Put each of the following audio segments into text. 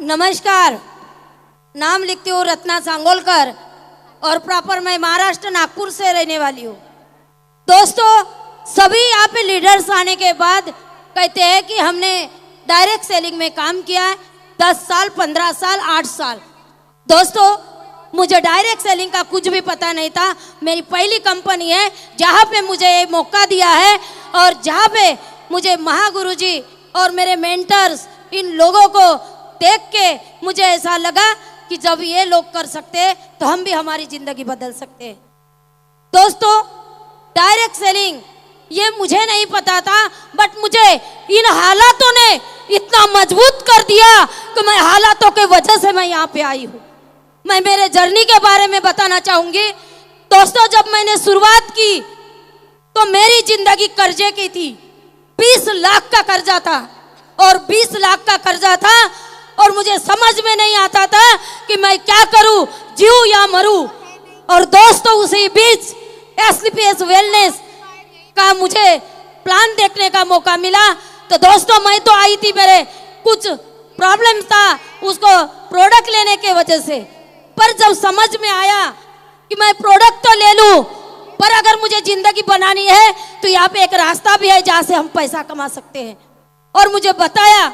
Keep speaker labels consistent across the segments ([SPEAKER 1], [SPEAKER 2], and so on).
[SPEAKER 1] नमस्कार। नाम लिखती हूँ रत्ना सांगोलकर और प्रॉपर मैं महाराष्ट्र नागपुर से रहने वाली हूँ। दोस्तों, सभी यहाँ पे लीडर्स आने के बाद कहते हैं कि हमने डायरेक्ट सेलिंग में काम किया है 10 साल, 15 साल, 8 साल। दोस्तों, मुझे डायरेक्ट सेलिंग का कुछ भी पता नहीं था। मेरी पहली कंपनी है जहाँ पे मुझे ये मौका दिया है और जहाँ पे मुझे महागुरु जी और मेरे मेंटर्स इन लोगों को देख के मुझे ऐसा लगा कि जब ये लोग कर सकते हैं तो हम भी हमारी जिंदगी बदल सकते हैं। दोस्तों, डायरेक्ट सेलिंग ये मुझे नहीं पता था, बट मुझे इन हालातों ने इतना मजबूत कर दिया कि मैं हालातों के वजह से मैं यहाँ पे आई हूँ। मैं मेरे जर्नी के बारे में बताना चाहूंगी। दोस्तों, जब मैंने शुरुआत की तो मेरी जिंदगी कर्जे की थी। 20 लाख का कर्जा था और 20 लाख का कर्जा था और मुझे समझ में नहीं आता था कि मैं क्या करूं, जीऊं या मरूं। और दोस्तों, उसी बीच एसलीपीएस वेलनेस का मुझे प्लान देखने का मौका मिला। तो दोस्तों, मैं तो आई थी, मेरे कुछ प्रॉब्लम था उसको प्रोडक्ट लेने के वजह से, पर जब समझ में आया कि मैं प्रोडक्ट तो ले लूं, पर अगर मुझे जिंदगी बनानी है तो यहाँ पे एक रास्ता भी है जहाँ से हम पैसा कमा सकते हैं। और मुझे बताया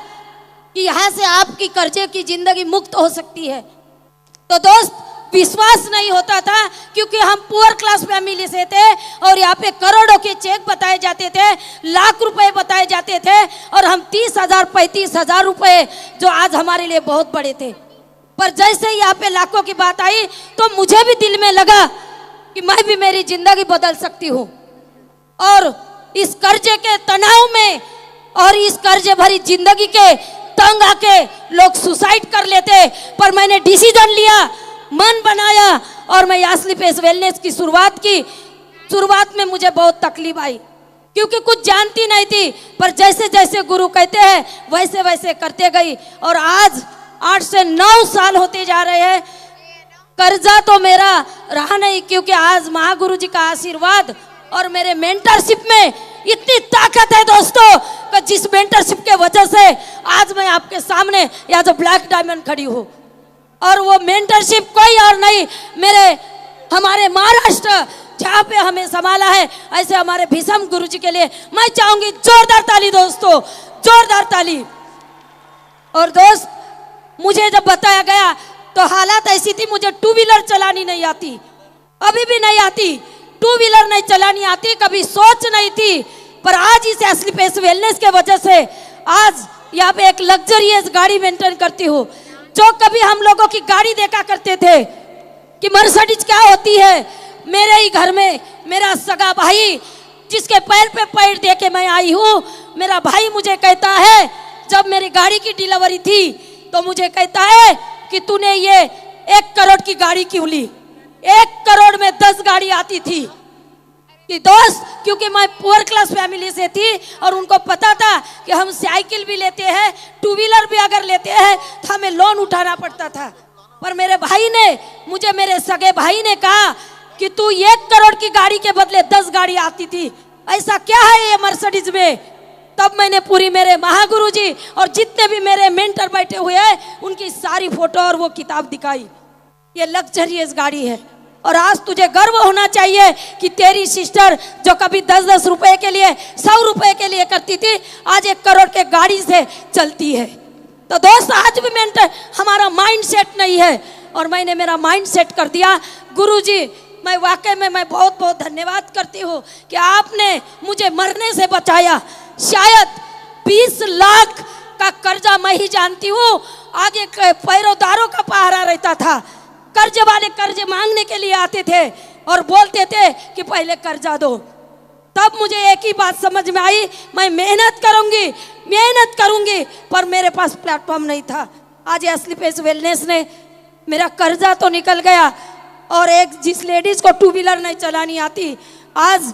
[SPEAKER 1] कि यहाँ से आपकी कर्जे की जिंदगी मुक्त हो सकती है। तो दोस्त, विश्वास नहीं होता था क्योंकि हम पुअर क्लास फैमिली से थे और यहाँ पे करोड़ों के चेक बताए जाते थे, लाख रुपए बताए जाते थे और हम 30,000 35,000 रुपए जो आज हमारे लिए बहुत बड़े थे। पर जैसे ही यहाँ पे लाखों की बात आई तो मुझे भी दिल में लगा कि मैं भी मेरी जिंदगी बदल सकती हूँ। और इस कर्जे के तनाव में और इस कर्जे भरी जिंदगी के तंग आके लोग सुसाइड कर लेते, पर मैंने डिसीजन लिया, मन बनाया और मैं एसलीपीएस वेलनेस की शुरुआत की। शुरुआत में मुझे बहुत तकलीफ आई क्योंकि कुछ जानती नहीं थी, पर जैसे जैसे गुरु कहते हैं वैसे वैसे करते गई और आज 8 से 9 साल होते जा रहे हैं। कर्जा तो मेरा रहा नहीं क्योंकि आज महागुरु जी का आशीर्वाद और मेरे मेंटरशिप में इतनी ताकत है दोस्तों कि जिस मेंटरशिप के वजह से आज मैं आपके सामने या जो ब्लैक डायमंड खड़ी हूँ। और वो मेंटरशिप कोई और नहीं, हमारे महाराष्ट्र जहाँ पे हमें संभाला है, ऐसे हमारे भीषम गुरु जी के लिए मैं चाहूंगी जोरदार ताली दोस्तों, जोरदार ताली। और दोस्त, मुझे जब बताया गया तो हालात ऐसी थी, मुझे 2 व्हीलर चलानी नहीं आती, अभी भी नहीं आती, 2 व्हीलर नहीं चलानी आती, कभी सोच नहीं थी। पर आज इस एसलीपीएस वेलनेस के वजह से आज यहाँ पे एक लग्जरियस गाड़ी मेंटेन करती हूँ। जो कभी हम लोगों की गाड़ी देखा करते थे कि मर्सिडीज क्या होती है, मेरे ही घर में मेरा सगा भाई जिसके पैर पे पैर दे के मैं आई हूँ, मेरा भाई मुझे कहता है, जब मेरी गाड़ी की डिलीवरी थी तो मुझे कहता है कि तूने ये 1 करोड़ की गाड़ी क्यों ली। 1 करोड़ में 10 गाड़ी आती थी कि दोस्त, क्योंकि मैं पुअर क्लास फैमिली से थी और उनको पता था कि हम साइकिल भी लेते हैं, 2 व्हीलर भी अगर लेते हैं तो हमें लोन उठाना पड़ता था। पर मेरे भाई ने मुझे, मेरे सगे भाई ने कहा कि तू 1 करोड़ की गाड़ी के बदले 10 गाड़ी आती थी, ऐसा क्या है ये मर्सिडीज में। तब मैंने पूरी मेरे महागुरु जी और जितने भी मेरे मेंटर बैठे हुए हैं उनकी सारी फोटो और वो किताब दिखाई। ये लग्जरियस गाड़ी है और आज तुझे गर्व होना चाहिए कि तेरी सिस्टर जो कभी 10-10 रुपए के लिए, 100 रुपए के लिए करती थी, आज 1 करोड़ के गाड़ी से चलती है। तो दोस्त, आज भी मेंटर हमारा माइंड सेट नहीं है और मैंने मेरा माइंड सेट कर दिया। गुरु जी, मैं वाकई में मैं बहुत बहुत धन्यवाद करती हूँ कि आपने मुझे मरने से बचाया। शायद 20 लाख का कर्जा मैं ही जानती हूँ, आगे पैरोदारों का पहरा रहता था। कर्जे वाले कर्जे मांगने के लिए आते थे और बोलते थे कि पहले कर्जा दो। तब मुझे एक ही बात समझ में आई, मैं मेहनत करूंगी, पर मेरे पास प्लेटफॉर्म नहीं था। आज एसलीपीएस वेलनेस ने मेरा कर्जा तो निकल गया और एक जिस लेडीज को 2 व्हीलर नहीं चलानी आती, आज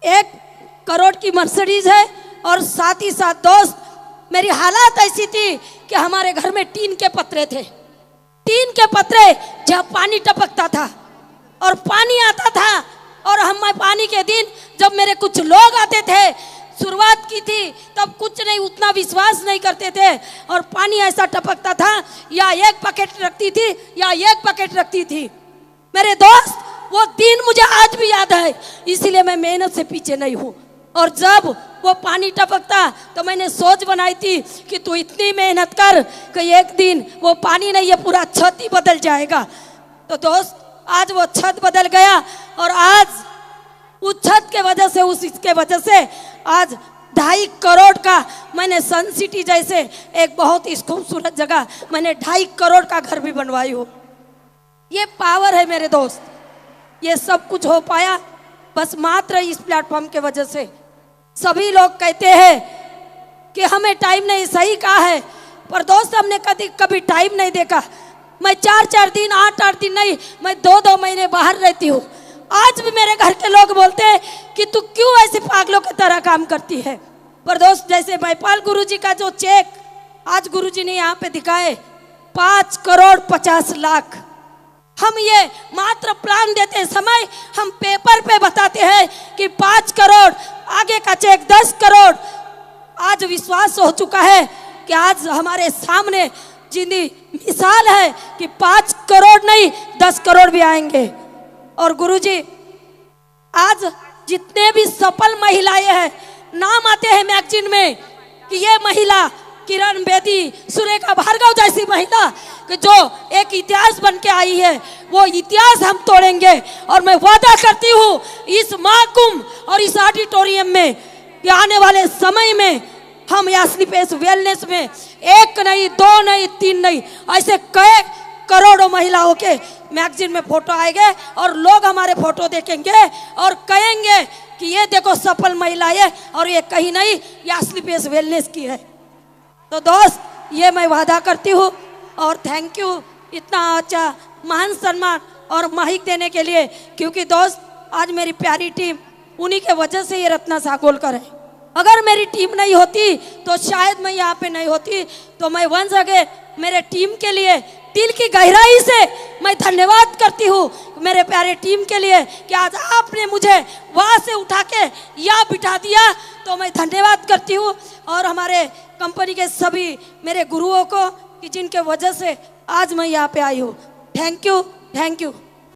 [SPEAKER 1] 1 करोड़ की मर्सिडीज है। और साथ ही साथ दोस्त, मेरी हालात ऐसी थी कि हमारे घर में टीन के पत्रे थे, टीन के पत्रे जहाँ पानी टपकता था और पानी आता था। और हम पानी के दिन जब मेरे कुछ लोग आते थे शुरुआत की थी तब कुछ नहीं, उतना विश्वास नहीं करते थे और पानी ऐसा टपकता था, या एक बकेट रखती थी या एक बकेट रखती थी। मेरे दोस्त, वो दिन मुझे आज भी याद है, इसीलिए मैं मेहनत से पीछे नहीं हूँ। और जब वो पानी टपकता तो मैंने सोच बनाई थी कि तू इतनी मेहनत कर कि एक दिन वो पानी नहीं, ये पूरा छत ही बदल जाएगा। तो दोस्त, आज वो छत बदल गया और आज उस छत के वजह से, उस इसके वजह से आज 2.5 करोड़ का मैंने सन सिटी जैसे एक बहुत ही खूबसूरत जगह, मैंने 2.5 करोड़ का घर भी बनवाई हो। ये पावर है मेरे दोस्त, ये सब कुछ हो पाया बस मात्र इस प्लेटफॉर्म के वजह से। सभी लोग कहते हैं कि हमें टाइम नहीं, सही कहा है, पर दोस्त हमने कभी टाइम नहीं देखा। मैं 4-4 दिन, 8-8 दिन नहीं, मैं 2-2 महीने बाहर रहती हूँ। आज भी मेरे घर के लोग बोलते हैं कि तू क्यों ऐसे पागलों की तरह काम करती है। पर दोस्त, जैसे महिपाल गुरुजी का जो चेक आज गुरुजी ने यहाँ पे दिखाए, 5 करोड़ 50 लाख, हम ये मात्र प्लान देते समय हम पेपर पे बताते हैं कि 5 करोड़, आगे का चेक 10 करोड़। आज विश्वास हो चुका है कि आज हमारे सामने जिंदी मिसाल है कि 5 करोड़ नहीं 10 करोड़ भी आएंगे। और गुरुजी, आज जितने भी सफल महिलाएं हैं, नाम आते हैं मैगजीन में कि ये महिला किरण बेदी, सुरेखा भार्गव जैसी महिला कि जो एक इतिहास बन के आई है, वो इतिहास हम तोड़ेंगे। और मैं वादा करती हूँ इस महाकुंभ और इस ऑडिटोरियम में कि आने वाले समय में हम यास्ली पेस वेलनेस में 1 नहीं, 2 नहीं, 3 नहीं, ऐसे कई करोड़ों महिलाओं के मैगजीन में फोटो आएंगे और लोग हमारे फोटो देखेंगे और कहेंगे कि ये देखो सफल महिला है और ये कहीं नहीं, यास्ली पेस वेलनेस की है। तो दोस्त, ये मैं वादा करती हूँ और थैंक यू इतना अच्छा महान सम्मान और माइक देने के लिए, क्योंकि दोस्त आज मेरी प्यारी टीम, उन्हीं के वजह से ये रत्ना सागोलकर है। अगर मेरी टीम नहीं होती तो शायद मैं यहाँ पे नहीं होती। तो मैं वंस अगेन मेरे टीम के लिए दिल की गहराई से मैं धन्यवाद करती हूँ मेरे प्यारे टीम के लिए कि आज आपने मुझे वहाँ से उठा के यहाँ बिठा दिया, तो मैं धन्यवाद करती हूँ। और हमारे कंपनी के सभी मेरे गुरुओं को कि जिनके वजह से आज मैं यहाँ पे आई हूँ। Thank you, thank you.